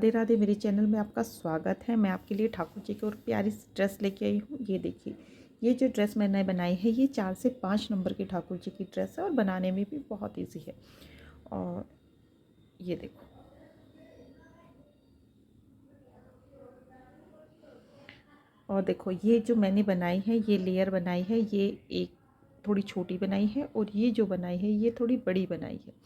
राधे राधे। मेरे चैनल में आपका स्वागत है। मैं आपके लिए ठाकुर जी की और प्यारी सी ड्रेस लेके आई हूँ। ये देखिए, ये जो ड्रेस मैंने बनाई है ये 4 से 5 नंबर की ठाकुर जी की ड्रेस है और बनाने में भी बहुत इजी है। और ये देखो, और देखो ये जो मैंने बनाई है, ये लेयर बनाई है, ये एक थोड़ी छोटी बनाई है और ये जो बनाई है ये थोड़ी बड़ी बनाई है।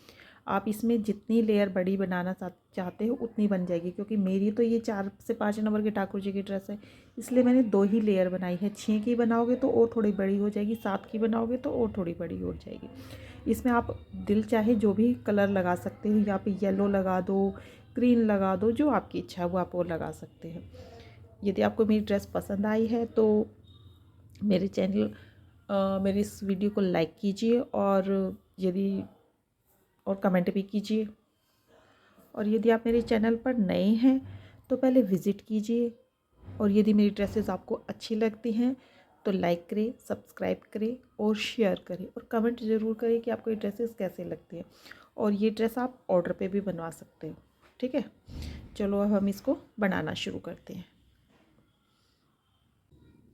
आप इसमें जितनी लेयर बड़ी बनाना चाहते हो उतनी बन जाएगी, क्योंकि मेरी तो ये 4 से 5 नंबर की ठाकुर जी की ड्रेस है, इसलिए मैंने 2 ही लेयर बनाई है। 6 की बनाओगे तो और थोड़ी बड़ी हो जाएगी, 7 की बनाओगे तो और थोड़ी बड़ी हो जाएगी। इसमें आप दिल चाहे जो भी कलर लगा सकते हो, यहाँ पे येलो लगा दो, ग्रीन लगा दो, जो आपकी इच्छा है वो आप वो लगा सकते हैं। यदि आपको मेरी ड्रेस पसंद आई है तो मेरे चैनल मेरी इस वीडियो को लाइक कीजिए और कमेंट भी कीजिए। और यदि आप मेरे चैनल पर नए हैं तो पहले विज़िट कीजिए। और यदि मेरी ड्रेसेस आपको अच्छी लगती हैं तो लाइक करें, सब्सक्राइब करें और शेयर करें और कमेंट ज़रूर करें कि आपको ये ड्रेसेस कैसे लगती हैं। और ये ड्रेस आप ऑर्डर पे भी बनवा सकते हो। ठीक है, चलो अब हम इसको बनाना शुरू करते हैं।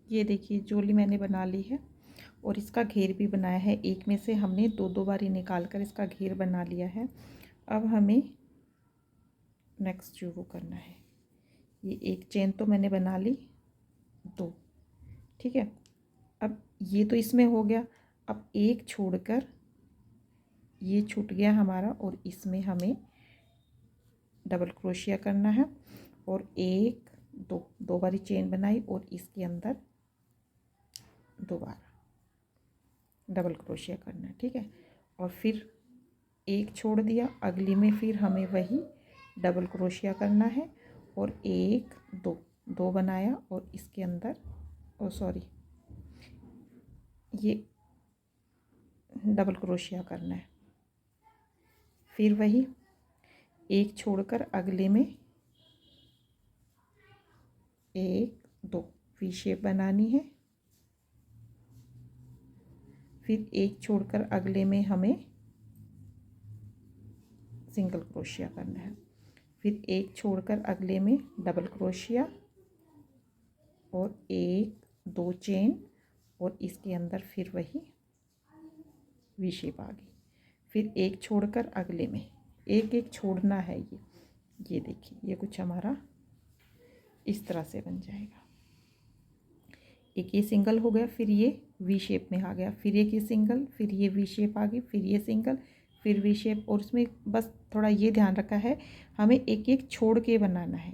ये देखिए, चोली मैंने बना ली है और इसका घेर भी बनाया है। एक में से हमने दो बारी निकाल कर इसका घेर बना लिया है। अब हमें नेक्स्ट जो वो करना है, ये एक चेन तो मैंने बना ली 2। ठीक है, अब ये तो इसमें हो गया। अब एक छोड़कर ये छूट गया हमारा और इसमें हमें डबल क्रोशिया करना है और 1 2 बारी चेन बनाई और इसके अंदर दोबारा डबल क्रोशिया करना है। ठीक है, और फिर एक छोड़ दिया, अगली में फिर हमें वही डबल क्रोशिया करना है और 1 2 बनाया और इसके अंदर ये डबल क्रोशिया करना है। फिर वही एक छोड़कर अगले में 1 2 वी शेप बनानी है। फिर एक छोड़कर अगले में हमें सिंगल क्रोशिया करना है। फिर एक छोड़कर अगले में डबल क्रोशिया और 1 2 चेन और इसके अंदर फिर वही वी शेप आ गई। फिर एक छोड़कर अगले में एक छोड़ना है। ये देखिए, ये कुछ हमारा इस तरह से बन जाएगा। एक ये सिंगल हो गया, फिर ये वी शेप में आ गया, फिर एक ये सिंगल, फिर ये वी शेप आ गई, फिर ये सिंगल, फिर वी शेप। और उसमें बस थोड़ा ये ध्यान रखा है, हमें एक छोड़ के बनाना है।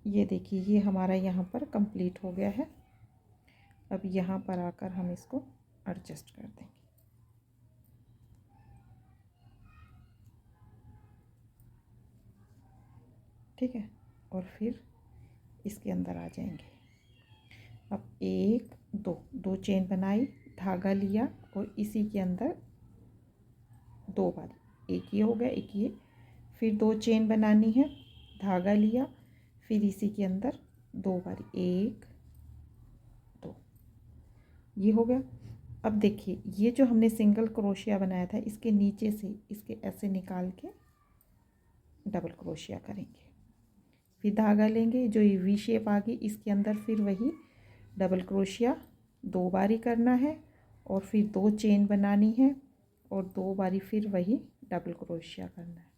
ये देखिए, ये हमारा यहाँ पर कंप्लीट हो गया है। अब यहाँ पर आकर हम इसको एडजस्ट कर देंगे। ठीक है, और फिर इसके अंदर आ जाएंगे। अब 1 2 चेन बनाई, धागा लिया और इसी के अंदर 2 बार, एक ये हो गया, एक ये, फिर 2 चेन बनानी है, धागा लिया, फिर इसी के अंदर 2 बार, 1 2, ये हो गया। अब देखिए, ये जो हमने सिंगल क्रोशिया बनाया था, इसके नीचे से इसके ऐसे निकाल के डबल क्रोशिया करेंगे। फिर धागा लेंगे, जो ये वी शेप आ गई इसके अंदर फिर वही डबल क्रोशिया 2 बारी करना है और फिर 2 चेन बनानी है और 2 बारी फिर वही डबल क्रोशिया करना है।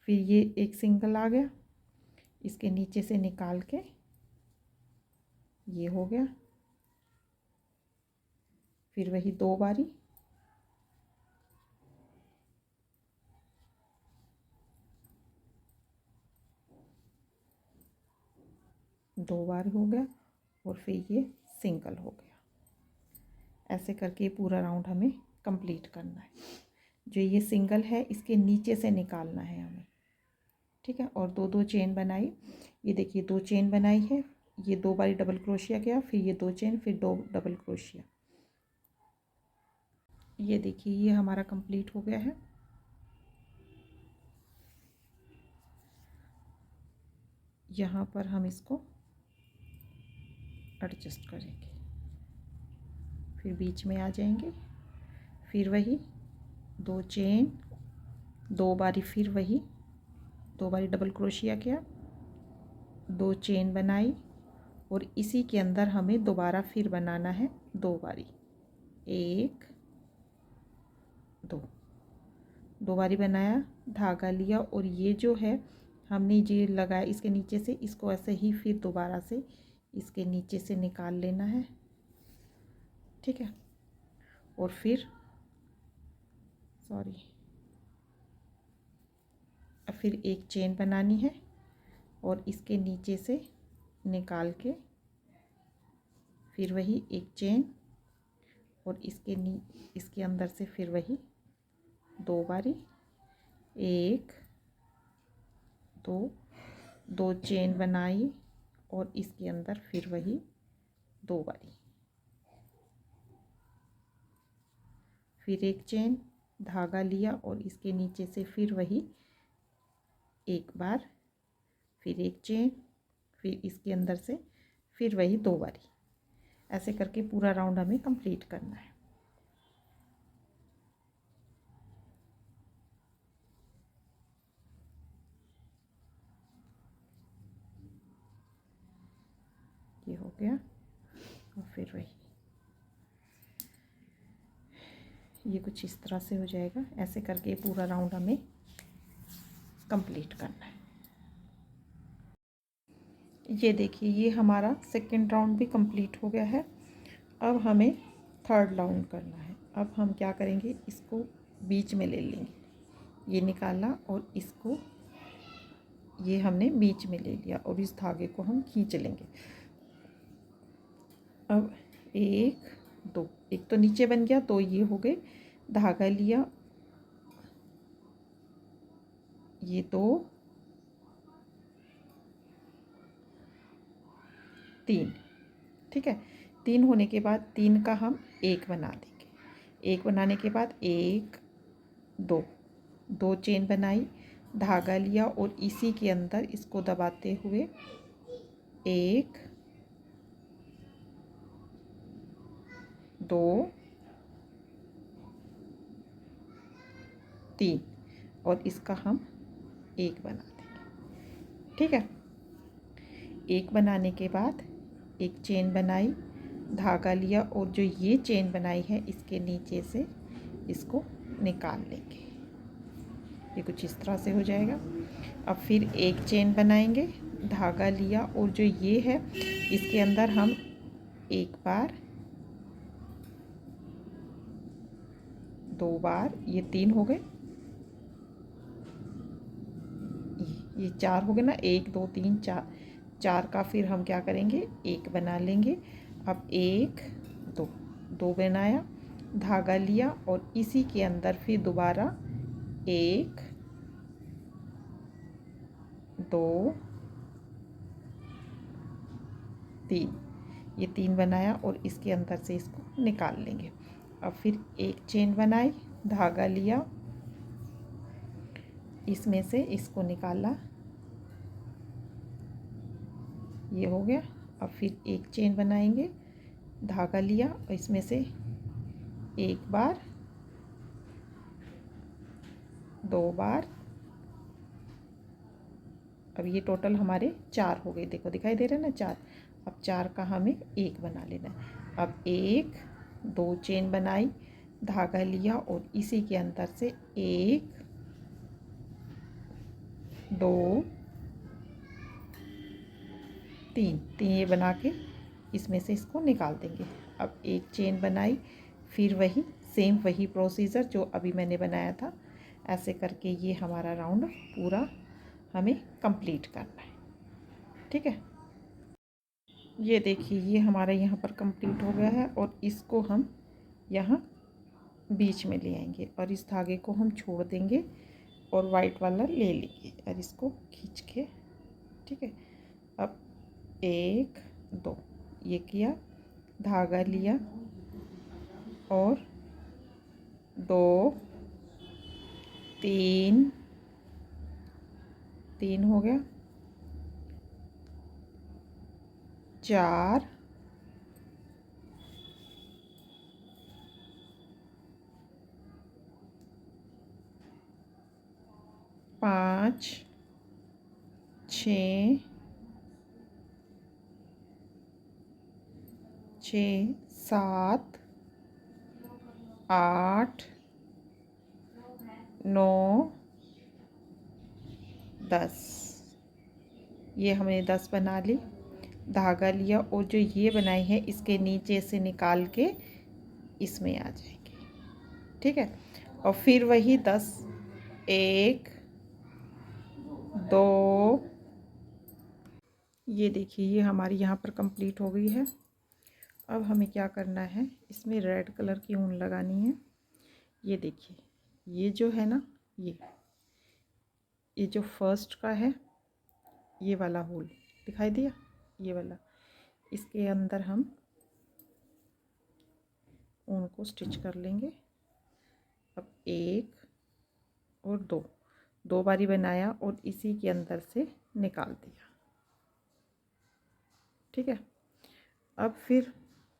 फिर ये एक सिंगल आ गया, इसके नीचे से निकाल के ये हो गया। फिर वही 2 बारी, दो बार हो गया और फिर ये सिंगल हो गया। ऐसे करके पूरा राउंड हमें कंप्लीट करना है। जो ये सिंगल है इसके नीचे से निकालना है हमें। ठीक है, और 2 चेन बनाई। ये देखिए, 2 चेन बनाई है, ये 2 बारी डबल क्रोशिया किया, फिर ये 2 चेन, फिर 2 डबल क्रोशिया। ये देखिए, ये हमारा कंप्लीट हो गया है। यहाँ पर हम इसको एडजस्ट करेंगे, फिर बीच में आ जाएंगे, फिर वही 2 चेन दो बारी फिर वही, दो बारी डबल क्रोशिया किया, दो चेन बनाई और इसी के अंदर हमें दोबारा फिर बनाना है दो बारी, एक दो, दो बारी बनाया, धागा लिया और ये जो है हमने ये लगाया इसके नीचे से, इसको ऐसे ही फिर दोबारा से इसके नीचे से निकाल लेना है, ठीक है। और फिर फिर एक चेन बनानी है और इसके नीचे से निकाल के फिर वही एक चेन और इसके अंदर से फिर वही दो बारी, एक दो, दो चेन बनाई और इसके अंदर फिर वही दो बारी, फिर एक चेन, धागा लिया और इसके नीचे से फिर वही एक बार, फिर एक चेन, फिर इसके अंदर से फिर वही दो बारी। ऐसे करके पूरा राउंड हमें कंप्लीट करना है। ये हो गया और फिर वही, ये कुछ इस तरह से हो जाएगा। ऐसे करके पूरा राउंड हमें कंप्लीट करना है। ये देखिए, ये हमारा सेकंड राउंड भी कंप्लीट हो गया है। अब हमें थर्ड राउंड करना है। अब हम क्या करेंगे, इसको बीच में ले लेंगे, ये निकाला और इसको ये हमने बीच में ले लिया और इस धागे को हम खींच लेंगे। अब एक दो, एक तो नीचे बन गया, तो ये हो गए, धागा लिया, ये दो, तीन, ठीक है। तीन होने के बाद तीन का हम एक बना देंगे। एक बनाने के बाद एक दो, दो चेन बनाई, धागा लिया और इसी के अंदर इसको दबाते हुए एक दो तीन और इसका हम एक बना देंगे, ठीक है। एक बनाने के बाद एक चेन बनाई, धागा लिया और जो ये चेन बनाई है इसके नीचे से इसको निकाल लेंगे। ये कुछ इस तरह से हो जाएगा। अब फिर एक चेन बनाएंगे, धागा लिया और जो ये है इसके अंदर हम एक बार, दो बार, ये तीन हो गए, ये चार हो गए ना, एक दो तीन चार, चार का फिर हम क्या करेंगे, एक बना लेंगे। अब एक दो, दो बनाया, धागा लिया और इसी के अंदर फिर दोबारा एक दो तीन, ये तीन बनाया और इसके अंदर से इसको निकाल लेंगे। अब फिर एक चेन बनाई, धागा लिया, इसमें से इसको निकाला, ये हो गया। अब फिर एक चेन बनाएंगे, धागा लिया और इसमें से एक बार, दो बार, अब ये टोटल हमारे चार हो गए, देखो दिखाई दे रहे हैं ना चार। अब चार का हमें एक बना लेना है। अब एक दो चेन बनाई, धागा लिया और इसी के अंदर से एक दो तीन, तीन ये बना के इसमें से इसको निकाल देंगे। अब एक चेन बनाई, फिर वही सेम वही प्रोसीजर जो अभी मैंने बनाया था, ऐसे करके ये हमारा राउंड पूरा हमें कंप्लीट करना है, ठीक है। ये देखिए, ये हमारा यहाँ पर कंप्लीट हो गया है और इसको हम यहाँ बीच में ले आएंगे और इस धागे को हम छोड़ देंगे और वाइट वाला ले लेंगे और इसको खींच के, ठीक है। अब एक दो, ये किया, धागा लिया और दो तीन, तीन हो गया, चार, 5 6 6 7 8 9 10। ये हमने 10 बना ली। धागा लिया और जो ये बनाई है इसके नीचे से निकाल के इसमें आ जाएंगे। ठीक है, और फिर वही 10, 1 2। ये देखिए ये हमारी यहाँ पर कंप्लीट हो गई है। अब हमें क्या करना है, इसमें रेड कलर की ऊन लगानी है। ये देखिए ये जो है ना, ये जो फर्स्ट का है ये वाला होल दिखाई दिया, ये वाला, इसके अंदर हम ऊन को स्टिच कर लेंगे। अब 1 और 2, 2 बारी बनाया और इसी के अंदर से निकाल दिया। ठीक है, अब फिर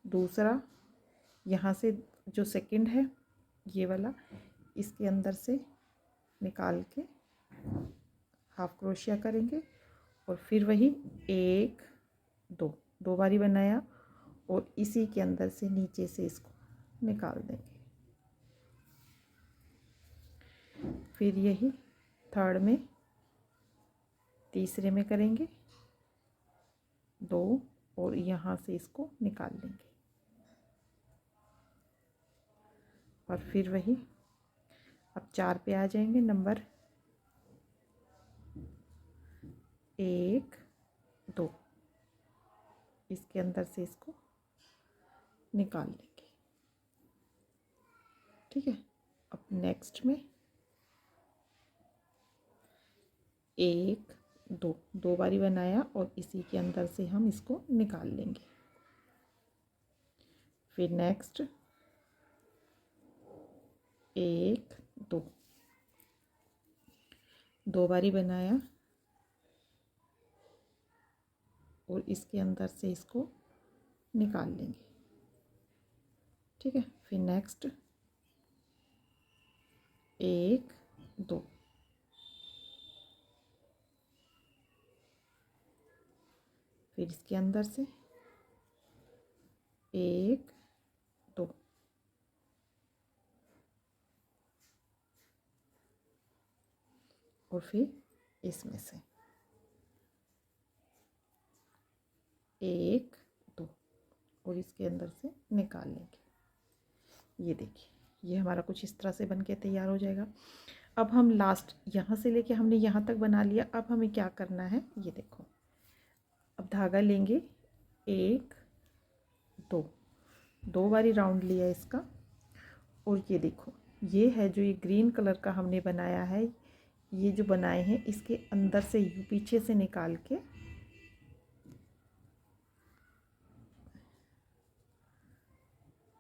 दूसरा यहाँ से जो सेकंड है ये वाला, इसके अंदर से निकाल के हाफ क्रोशिया करेंगे और फिर वही 1 2, 2 बारी बनाया और इसी के अंदर से नीचे से इसको निकाल देंगे। फिर यही थर्ड में, तीसरे में करेंगे 2 और यहाँ से इसको निकाल लेंगे। और फिर वही अब 4 पे आ जाएंगे, नंबर 1 2, इसके अंदर से इसको निकाल लेंगे। ठीक है, अब नेक्स्ट में 1 2, 2 बारी बनाया और इसी के अंदर से हम इसको निकाल लेंगे। फिर नेक्स्ट 1 2, 2 बारी बनाया और इसके अंदर से इसको निकाल लेंगे। ठीक है, फिर नेक्स्ट 1 2, फिर इसके अंदर से 1 2, और फिर इसमें से 1 2 और इसके अंदर से निकाल लेंगे। ये देखिए ये हमारा कुछ इस तरह से बन के तैयार हो जाएगा। अब हम लास्ट यहाँ से लेके हमने यहाँ तक बना लिया। अब हमें क्या करना है, ये देखो, अब धागा लेंगे 1 2, 2 बारी राउंड लिया इसका, और ये देखो ये है जो ये ग्रीन कलर का हमने बनाया है, ये जो बनाए हैं इसके अंदर से पीछे से निकाल के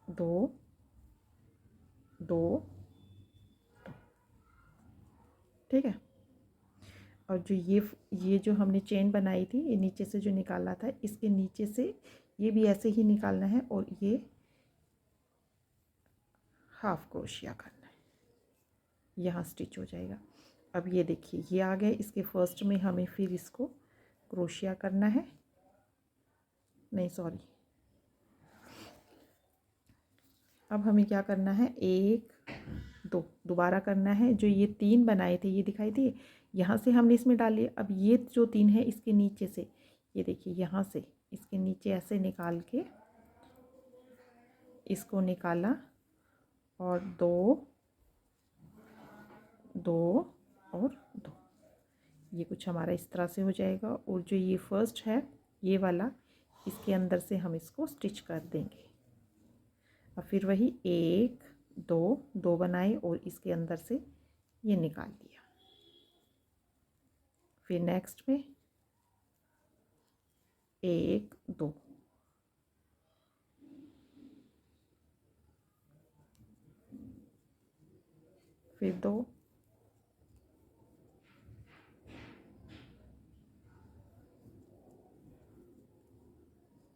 दो दो, ठीक है। और जो ये जो हमने चेन बनाई थी, ये नीचे से जो निकाला था, इसके नीचे से ये भी ऐसे ही निकालना है और ये हाफ क्रोशिया करना है, यहाँ स्टिच हो जाएगा। अब ये देखिए ये आ गए, इसके फर्स्ट में हमें फिर इसको क्रोशिया करना है, नहीं सॉरी, अब हमें क्या करना है, 1 2 दोबारा करना है। जो ये 3 बनाए थे ये दिखाई दिए, यहाँ से हमने इसमें डालिए। अब ये जो 3 है इसके नीचे से, ये देखिए यहाँ से इसके नीचे ऐसे निकाल के इसको निकाला और 2 2 और 2, ये कुछ हमारा इस तरह से हो जाएगा। और जो ये फर्स्ट है ये वाला, इसके अंदर से हम इसको स्टिच कर देंगे। और फिर वही 1 2, 2 बनाए और इसके अंदर से ये निकाल दिया। फिर नेक्स्ट में 1 2, फिर 2,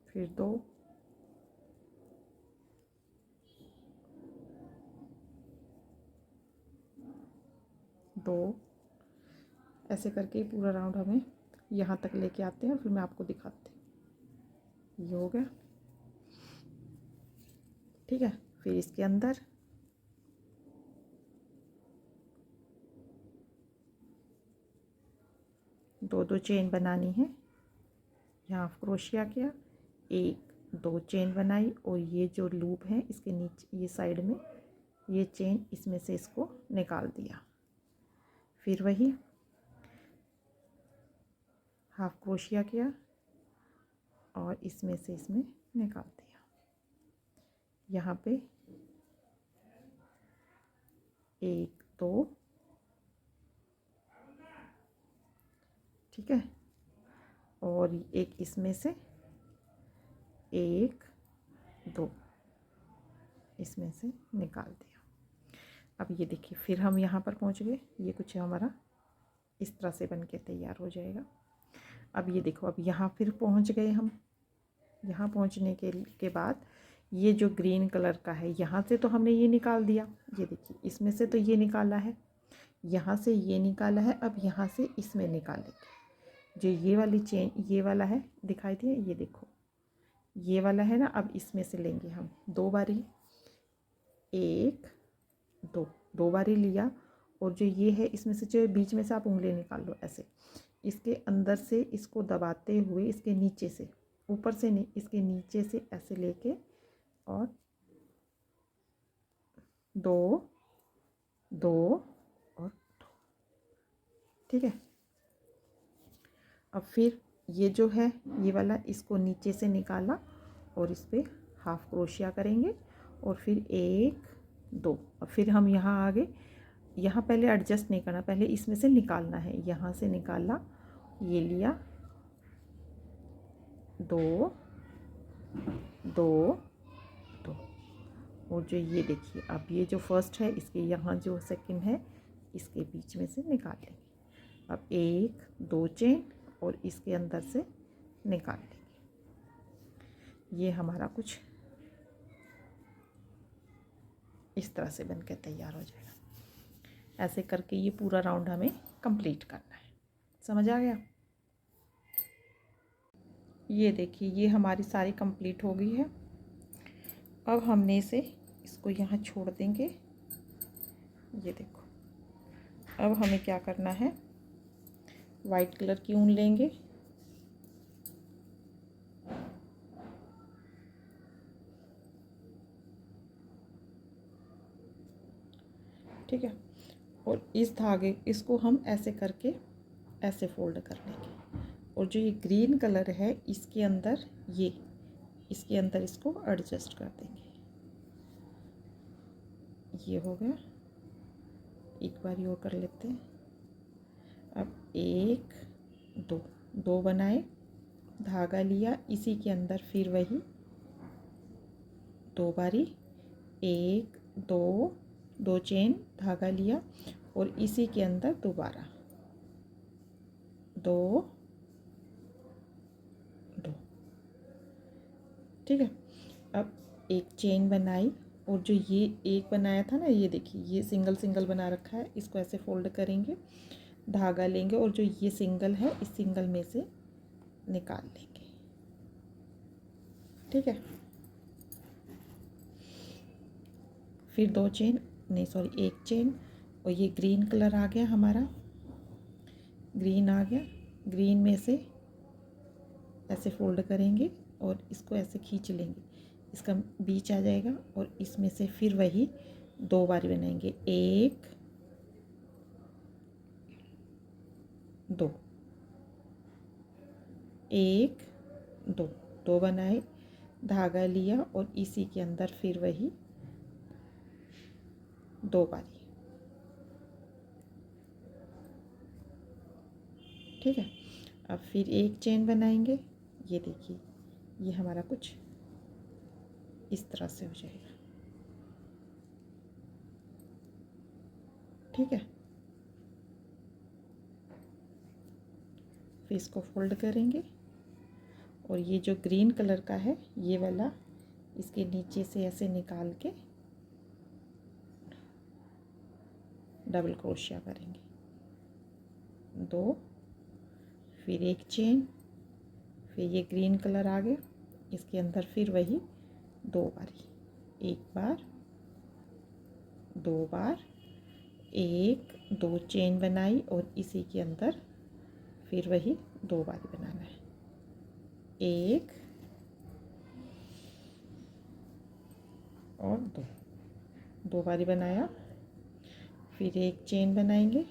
फिर 2, दो, ऐसे करके पूरा राउंड हमें यहाँ तक लेके आते हैं और फिर मैं आपको दिखाती हूँ। ये हो गया, ठीक है। फिर इसके अंदर दो दो चेन बनानी है। यहाँ क्रोशिया किया, एक दो चेन बनाई और ये जो लूप है इसके नीचे ये साइड में ये चेन इसमें से इसको निकाल दिया। फिर वही हाफ क्रोशिया किया और इसमें से इसमें निकाल दिया। यहाँ पे एक दो, ठीक है, और एक इसमें से एक दो इसमें से निकाल दिया। अब ये देखिए फिर हम यहाँ पर पहुँच गए। ये कुछ हमारा इस तरह से बन के तैयार हो जाएगा। अब ये देखो, अब यहाँ फिर पहुँच गए हम। यहाँ पहुँचने के बाद ये जो ग्रीन कलर का है यहाँ से तो हमने ये निकाल दिया। ये देखिए इसमें से तो ये निकाला है, यहाँ से ये निकाला है। अब यहाँ से इसमें निकालेंगे। जो ये वाली चेन ये वाला है दिखाई दिए, ये देखो ये वाला है ना। अब इसमें से लेंगे हम दो बारी, एक दो, दो बारी लिया। और जो ये है इसमें से जो बीच में से आप उंगली निकाल लो ऐसे, इसके अंदर से इसको दबाते हुए इसके नीचे से, ऊपर से नहीं, इसके नीचे से ऐसे लेके और दो दो और दो, ठीक है। अब फिर ये जो है ये वाला इसको नीचे से निकाला और इस पर हाफ क्रोशिया करेंगे और फिर एक दो। अब फिर हम यहाँ आ गए। यहाँ पहले एडजस्ट नहीं करना, पहले इसमें से निकालना है। यहाँ से निकाला, ये लिया, दो दो दो। और जो ये देखिए अब ये जो फर्स्ट है इसके यहाँ जो सेकंड है इसके बीच में से निकाल लेंगे। अब एक दो चेन और इसके अंदर से निकाल लेंगे। ये हमारा कुछ इस तरह से बन के तैयार हो जाएगा। ऐसे करके ये पूरा राउंड हमें कंप्लीट करना है। समझ आ गया? ये देखिए ये हमारी सारी कंप्लीट हो गई है। अब हमने इसको यहाँ छोड़ देंगे। ये देखो, अब हमें क्या करना है, वाइट कलर की ऊन लेंगे, ठीक है। और इस धागे इसको हम ऐसे करके ऐसे फोल्ड कर लेंगे। और जो ये ग्रीन कलर है इसके अंदर ये इसके अंदर इसको एडजस्ट कर देंगे। ये हो गया। एक बार और कर लेते हैं। अब एक दो, दो बनाए, धागा लिया, इसी के अंदर फिर वही दो बारी, एक दो, दो चेन, धागा लिया और इसी के अंदर दोबारा दो दो, ठीक है। अब एक चेन बनाई और जो ये एक बनाया था ना, ये देखिए ये सिंगल सिंगल बना रखा है, इसको ऐसे फोल्ड करेंगे, धागा लेंगे और जो ये सिंगल है इस सिंगल में से निकाल लेंगे, ठीक है। फिर दो चेन, नहीं सॉरी एक चेन, और ये ग्रीन कलर आ गया हमारा, ग्रीन आ गया। ग्रीन में से ऐसे फोल्ड करेंगे और इसको ऐसे खींच लेंगे, इसका बीच आ जाएगा। और इसमें से फिर वही दो बार बनाएंगे, एक दो, एक दो, दो बनाए, धागा लिया और इसी के अंदर फिर वही दो बारी, ठीक है। अब फिर एक चेन बनाएंगे। ये देखिए ये हमारा कुछ इस तरह से हो जाएगा, ठीक है। फिर इसको फोल्ड करेंगे और ये जो ग्रीन कलर का है ये वाला इसके नीचे से ऐसे निकाल के डबल क्रोशिया करेंगे, दो, फिर एक चेन, फिर ये ग्रीन कलर आ गया, इसके अंदर फिर वही दो बारी, एक बार, दो बार, एक दो चेन बनाई और इसी के अंदर फिर वही दो बारी बनाना है, एक और दो, दो बारी बनाया, फिर एक चेन बनाएंगे,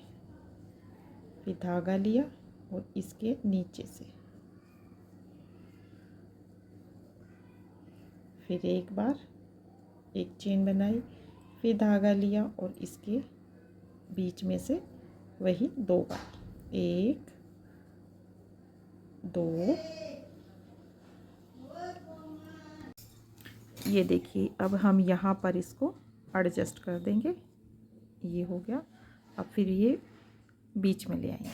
फिर धागा लिया और इसके नीचे से फिर एक बार एक चेन बनाई, फिर धागा लिया और इसके बीच में से वही दो बार, एक दो, ये देखिए अब हम यहाँ पर इसको एडजस्ट कर देंगे, ये हो गया। अब फिर ये बीच में ले आएंगे,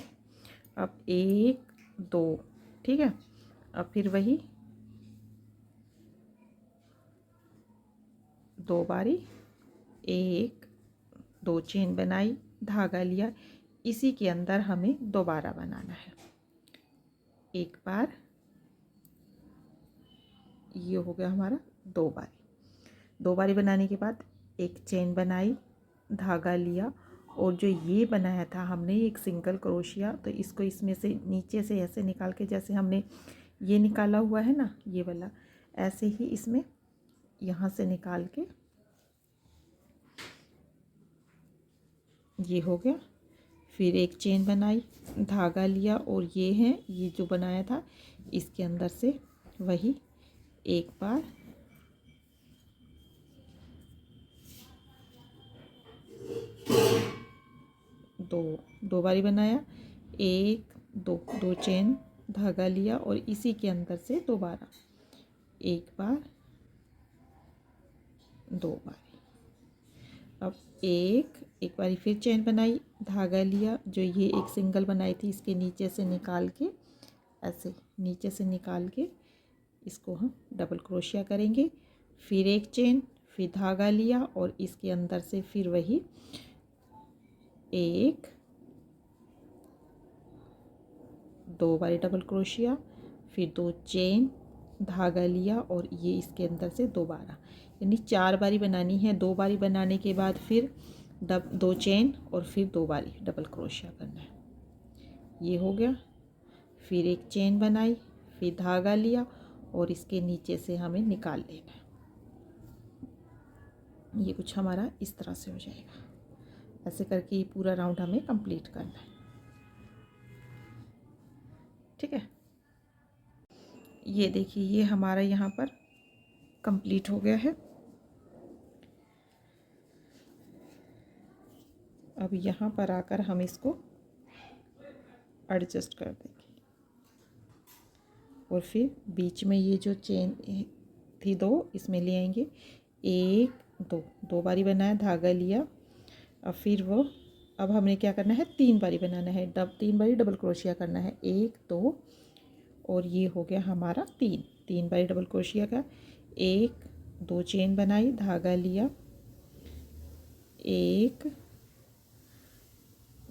अब एक दो, ठीक है। अब फिर वही दो बारी, एक दो चेन बनाई, धागा लिया, इसी के अंदर हमें दोबारा बनाना है, एक बार, ये हो गया हमारा दो बारी। दो बारी बनाने के बाद एक चेन बनाई, धागा लिया और जो ये बनाया था हमने एक सिंगल क्रोशिया, तो इसको इसमें से नीचे से ऐसे निकाल के, जैसे हमने ये निकाला हुआ है ना ये वाला, ऐसे ही इसमें यहाँ से निकाल के ये हो गया। फिर एक चेन बनाई, धागा लिया और ये है, ये जो बनाया था इसके अंदर से वही एक बार, दो, दो बारी बनाया, एक दो, दो चेन, धागा लिया और इसी के अंदर से दोबारा एक बार, दो बारी। अब एक बारी फिर चेन बनाई, धागा लिया, जो ये एक सिंगल बनाई थी इसके नीचे से निकाल के, ऐसे नीचे से निकाल के इसको हम डबल क्रोशिया करेंगे, फिर एक चेन, फिर धागा लिया और इसके अंदर से फिर वही एक दो बारी डबल क्रोशिया, फिर दो चेन, धागा लिया और ये इसके अंदर से दोबारा, यानी चार बारी बनानी है। दो बारी बनाने के बाद फिर दो चेन और फिर दो बारी डबल क्रोशिया करना है, ये हो गया। फिर एक चेन बनाई, फिर धागा लिया और इसके नीचे से हमें निकाल लेना है, ये कुछ हमारा इस तरह से हो जाएगा। ऐसे करके ये पूरा राउंड हमें कंप्लीट करना है, ठीक है। ये देखिए ये हमारा यहाँ पर कंप्लीट हो गया है। अब यहाँ पर आकर हम इसको एडजस्ट कर देंगे और फिर बीच में ये जो चेन थी दो, इसमें ले आएंगे, एक दो, दो बारी बनाया, धागा लिया, अब फिर वो, अब हमें क्या करना है, तीन बारी बनाना है, तीन बारी डबल क्रोशिया करना है, एक दो और ये हो गया हमारा तीन बारी डबल क्रोशिया का, एक दो चेन बनाई, धागा लिया, एक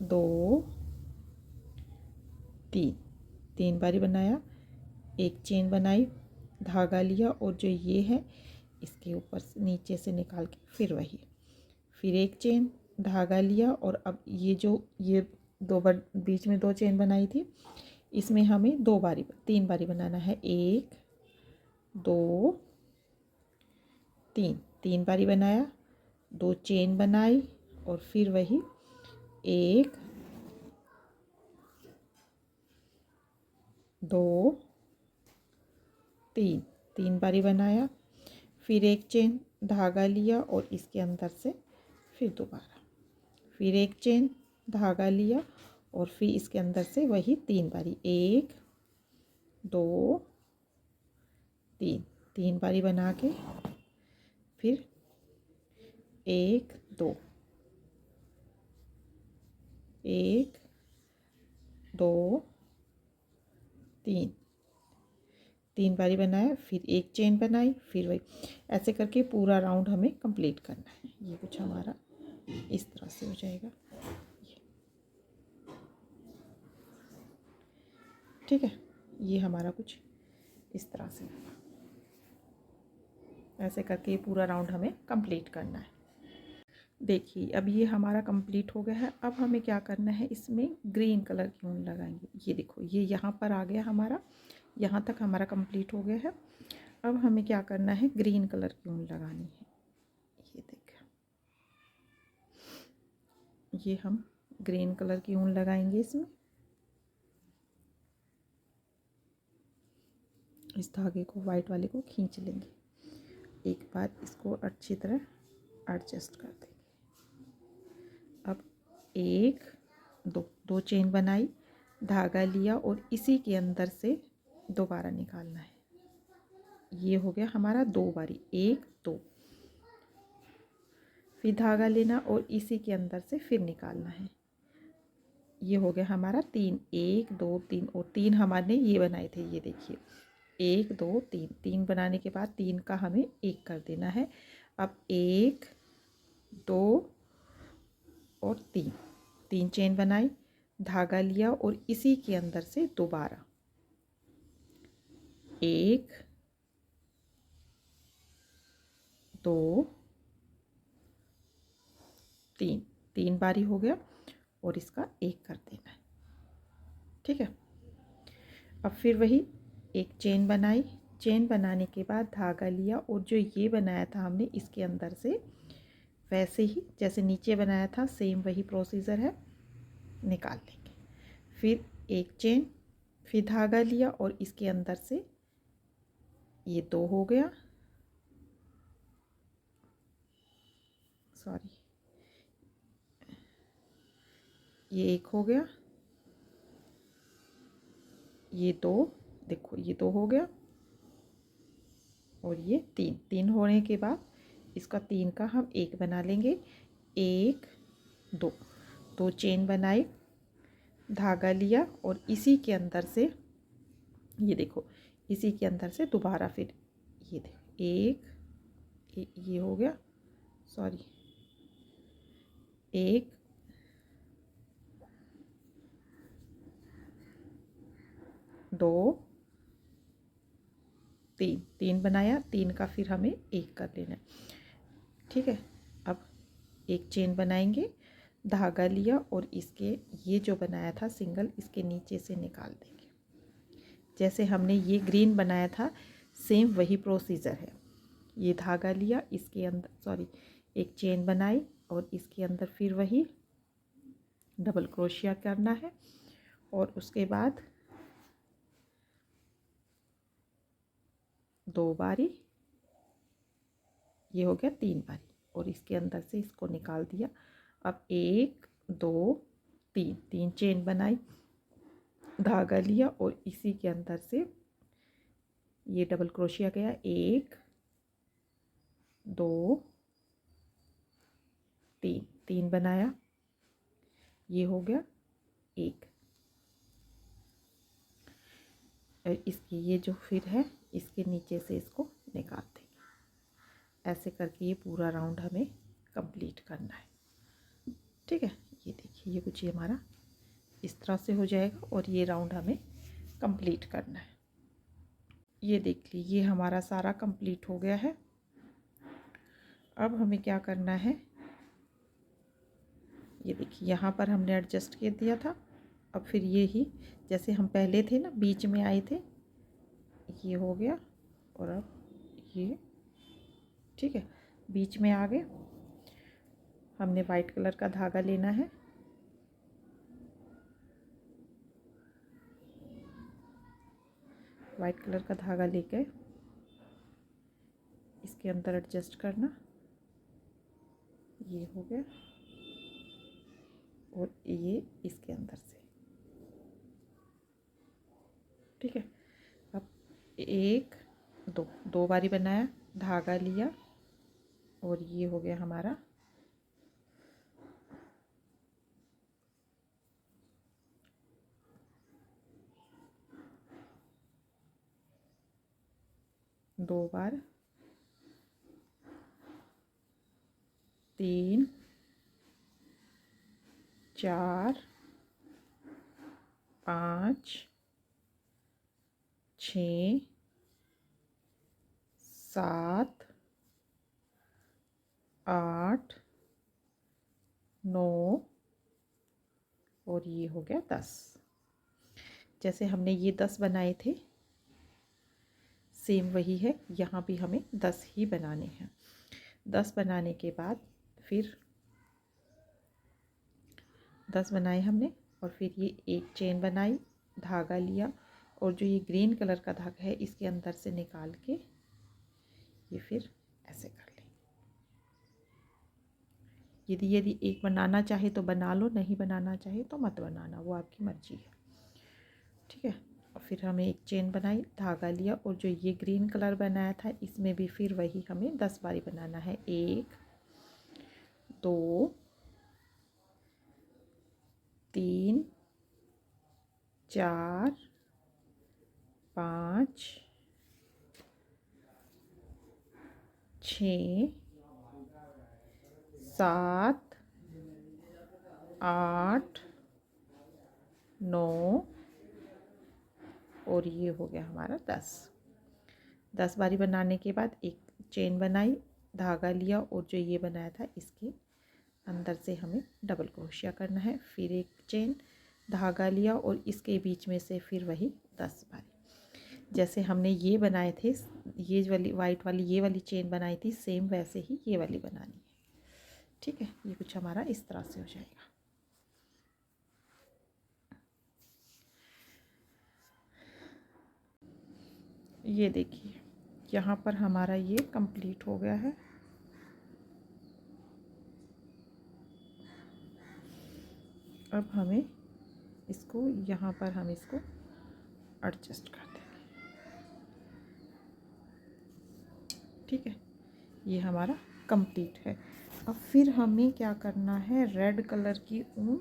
दो तीन बारी बनाया, एक चेन बनाई, धागा लिया और जो ये है इसके ऊपर नीचे से निकाल के फिर वही, फिर एक चेन, धागा लिया और अब ये जो ये दो बार बीच में दो चेन बनाई थी, इसमें हमें तीन बारी बनाना है, एक दो तीन बारी बनाया, दो चेन बनाई और फिर वही एक दो तीन बारी बनाया, फिर एक चेन, धागा लिया और इसके अंदर से फिर दोबारा, फिर एक चेन, धागा लिया और फिर इसके अंदर से वही तीन बारी, एक दो तीन बारी बना के फिर एक दो तीन बारी बनाया, फिर एक चेन बनाई, फिर वही, ऐसे करके पूरा राउंड हमें कंप्लीट करना है। ये कुछ हमारा इस तरह से हो जाएगा। ठीक है, ये हमारा कुछ इस तरह से ऐसे करके पूरा राउंड हमें कंप्लीट करना है। देखिए अब ये हमारा कंप्लीट हो गया है। अब हमें क्या करना है, इसमें ग्रीन कलर की ऊन लगाएंगे। ये देखो ये यहाँ पर आ गया हमारा, यहाँ तक हमारा कंप्लीट हो गया है। अब हमें क्या करना है, ग्रीन कलर की ऊन लगानी है। ये देखिए ये हम ग्रीन कलर की ऊन लगाएंगे इसमें। इस धागे को, वाइट वाले को खींच लेंगे, एक बार इसको अच्छी तरह एडजस्ट कर देंगे। अब एक दो चेन बनाई, धागा लिया और इसी के अंदर से दोबारा निकालना है। ये हो गया हमारा 2 बारी, 1 2, फिर धागा लेना और इसी के अंदर से फिर निकालना है। ये हो गया हमारा 3, 1 2 3, और 3 हमारे ये बनाए थे। ये देखिए 1 2 3, 3 बनाने के बाद 3 का हमें 1 कर देना है। अब 1 2 और 3, 3 चेन बनाई, धागा लिया और इसी के अंदर से दोबारा 1 2 3, 3 बारी हो गया और इसका 1 कर देना है। ठीक है, अब फिर वही एक चेन बनाई, चेन बनाने के बाद धागा लिया और जो ये बनाया था हमने इसके अंदर से वैसे ही जैसे नीचे बनाया था सेम वही प्रोसीजर है, निकाल लेंगे। फिर एक चेन, फिर धागा लिया और इसके अंदर से ये 2 हो गया, सॉरी ये 1 हो गया, ये 2, देखो ये 2 हो गया और ये 3, 3 होने के बाद इसका 3 का हम 1 बना लेंगे। 1 2, 2 चेन बनाई, धागा लिया और इसी के अंदर से ये देखो इसी के अंदर से दोबारा फिर ये देखो 1 ये हो गया, सॉरी 1 2 3, 3 बनाया, 3 का फिर हमें 1 कर लेना है। ठीक है, अब एक चेन बनाएंगे, धागा लिया और इसके ये जो बनाया था सिंगल इसके नीचे से निकाल देंगे। जैसे हमने ये ग्रीन बनाया था सेम वही प्रोसीजर है। ये धागा लिया, इसके अंदर सॉरी एक चेन बनाई और इसके अंदर फिर वही डबल क्रोशिया करना है और उसके बाद 2 बारी, ये हो गया 3 बारी और इसके अंदर से इसको निकाल दिया। अब 1 2 3, 3 चेन बनाई, धागा लिया और इसी के अंदर से ये डबल क्रोशिया गया, 1 2 3, 3 बनाया, ये हो गया 1। इसकी ये जो फिर है इसके नीचे से इसको निकाल देंगे। ऐसे करके ये पूरा राउंड हमें कंप्लीट करना है। ठीक है, ये देखिए ये कुछ ये हमारा इस तरह से हो जाएगा और ये राउंड हमें कंप्लीट करना है। ये देख लीजिए ये हमारा सारा कंप्लीट हो गया है। अब हमें क्या करना है, ये देखिए यहाँ पर हमने एडजस्ट कर दिया था। अब फिर ये ही जैसे हम पहले थे ना बीच में आए थे, ये हो गया और अब ये ठीक है बीच में आ गए। हमने वाइट कलर का धागा लेना है, वाइट कलर का धागा लेकर इसके अंदर एडजस्ट करना, ये हो गया और ये इसके अंदर से। ठीक है, अब 1 2, 2 बारी बनाया, धागा लिया और ये हो गया हमारा 2 बार 3 4 5 6 7 8 9 और ये हो गया 10। जैसे हमने ये 10 बनाए थे सेम वही है, यहाँ भी हमें 10 ही बनाने हैं। 10 बनाने के बाद फिर 10 बनाए हमने और फिर ये एक चेन बनाई, धागा लिया और जो ये ग्रीन कलर का धागा है इसके अंदर से निकाल के ये फिर ऐसे कर लें। यदि एक बनाना चाहे तो बना लो, नहीं बनाना चाहे तो मत बनाना, वो आपकी मर्जी है। ठीक है, और फिर हमें एक चेन बनाई, धागा लिया और जो ये ग्रीन कलर बनाया था इसमें भी फिर वही हमें 10 बारी बनाना है। 1 2 3 4 5 6 7 8 9 और ये हो गया हमारा 10 बारी बनाने के बाद एक चेन बनाई, धागा लिया और जो ये बनाया था इसके अंदर से हमें डबल क्रोशिया करना है। फिर एक चेन, धागा लिया और इसके बीच में से फिर वही 10 बारी। जैसे हमने ये बनाए थे, ये वाली वाइट वाली ये वाली चेन बनाई थी, सेम वैसे ही ये वाली बनानी है। ठीक है, ये कुछ हमारा इस तरह से हो जाएगा। ये देखिए यहाँ पर हमारा ये कंप्लीट हो गया है। अब हमें इसको यहाँ पर हम इसको एडजस्ट कर देंगे। ठीक है, ये हमारा कंप्लीट है। अब फिर हमें क्या करना है, रेड कलर की ऊन,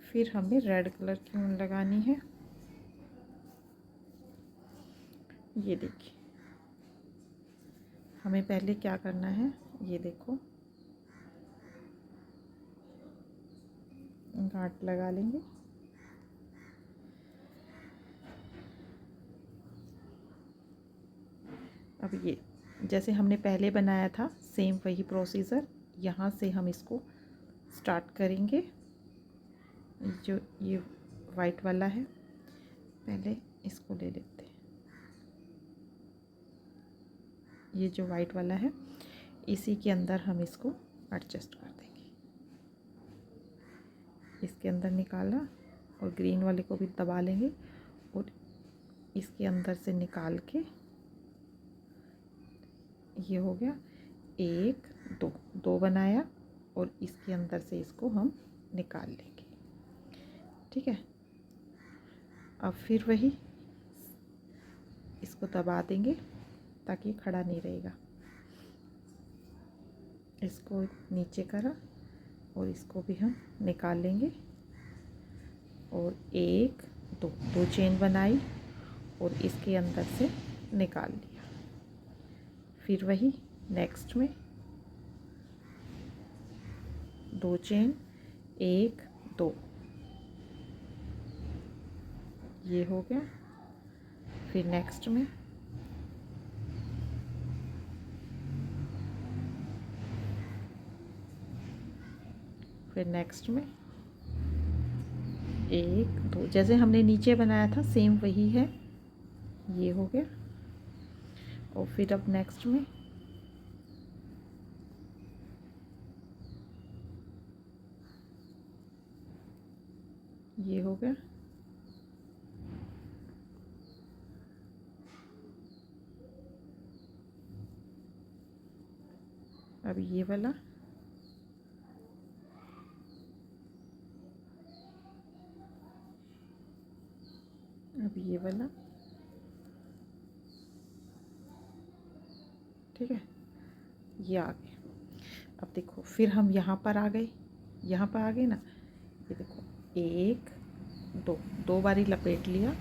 फिर हमें रेड कलर की ऊन लगानी है। ये देखिए हमें पहले क्या करना है, ये देखो गांठ लगा लेंगे। अब ये जैसे हमने पहले बनाया था सेम वही प्रोसीजर, यहाँ से हम इसको स्टार्ट करेंगे। जो ये वाइट वाला है पहले इसको ले लेते हैं, ये जो वाइट वाला है इसी के अंदर हम इसको एडजस्ट कर देंगे। इसके अंदर निकाला और ग्रीन वाले को भी दबा लेंगे और इसके अंदर से निकाल के ये हो गया 1 2 बनाया और इसके अंदर से इसको हम निकाल लेंगे। ठीक है, अब फिर वही इसको दबा देंगे ताकि खड़ा नहीं रहेगा। इसको नीचे करा और इसको भी हम निकाल लेंगे और 1 2 चेन बनाई और इसके अंदर से निकाल लिया। फिर वही नेक्स्ट में 2 चेन, 1 2, ये हो गया। फिर नेक्स्ट में नेक्स्ट में 1 2, जैसे हमने नीचे बनाया था सेम वही है, ये हो गया। और फिर अब नेक्स्ट में ये हो गया। अब ये वाला, अब ये वाला। ठीक है, ये आ गया। अब देखो फिर हम यहाँ पर आ गए, यहाँ पर आ गए ना, ये देखो 1 2 बारी लपेट लिया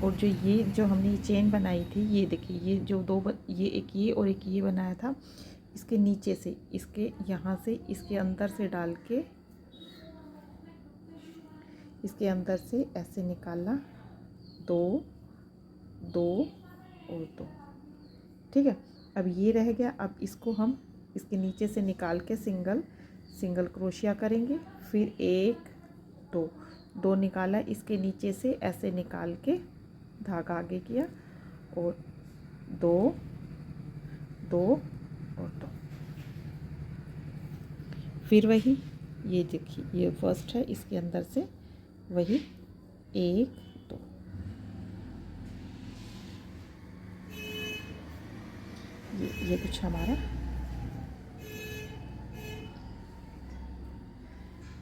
और जो हमने ये चेन बनाई थी, ये देखिए ये जो ये एक ये और एक ये बनाया था, इसके नीचे से इसके यहाँ से इसके अंदर से डाल के इसके अंदर से ऐसे निकालना 2 2 और 2। ठीक है, अब ये रह गया। अब इसको हम इसके नीचे से निकाल के सिंगल क्रोशिया करेंगे। फिर 1 2 2 निकाला, इसके नीचे से ऐसे निकाल के धागा आगे किया और 2 2 और 2। फिर वही, ये देखिए ये फर्स्ट है, इसके अंदर से वही 1 2। ये कुछ हमारा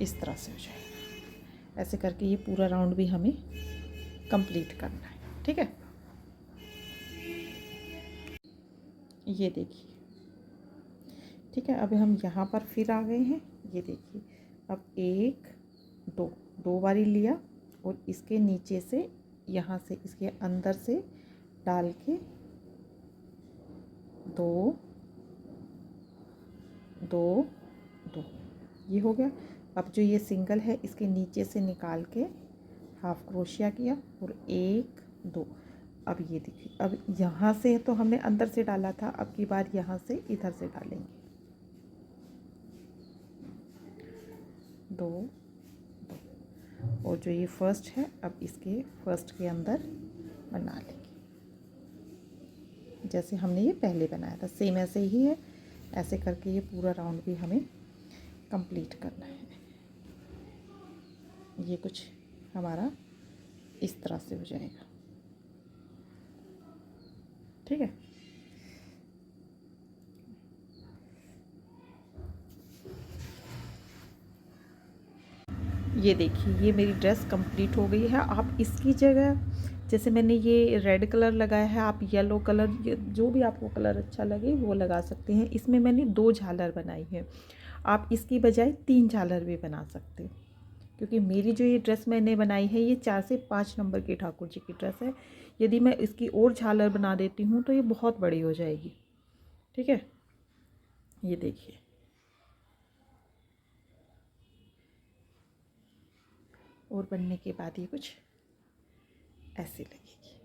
इस तरह से हो जाएगा। ऐसे करके ये पूरा राउंड भी हमें कंप्लीट करना है। ठीक है, ये देखिए। ठीक है, अब हम यहाँ पर फिर आ गए हैं। ये देखिए, अब 1 2 2 बारी लिया और इसके नीचे से यहाँ से इसके अंदर से डाल के 2 2 2, ये हो गया। अब जो ये सिंगल है इसके नीचे से निकाल के हाफ क्रोशिया किया और 1 2। अब ये देखिए, अब यहाँ से तो हमने अंदर से डाला था, अब की बार यहाँ से इधर से डालेंगे 2 2। और जो ये फर्स्ट है, अब इसके फर्स्ट के अंदर बना लेंगे जैसे हमने ये पहले बनाया था, सेम ऐसे ही है। ऐसे करके ये पूरा राउंड भी हमें कंप्लीट करना है। ये कुछ हमारा इस तरह से हो जाएगा। ठीक है, ये देखिए ये मेरी ड्रेस कंप्लीट हो गई है। आप इसकी जगह जैसे मैंने ये रेड कलर लगाया है, आप येलो कलर, जो भी आपको कलर अच्छा लगे वो लगा सकते हैं। इसमें मैंने 2 झालर बनाई है, आप इसकी बजाय 3 झालर भी बना सकते हो, क्योंकि मेरी जो ये ड्रेस मैंने बनाई है ये 4 से 5 नंबर की ठाकुर जी की ड्रेस है। यदि मैं इसकी और झालर बना देती हूँ तो ये बहुत बड़ी हो जाएगी। ठीक है, ये देखिए, और बनने के बाद ये कुछ ऐसे लगेगी।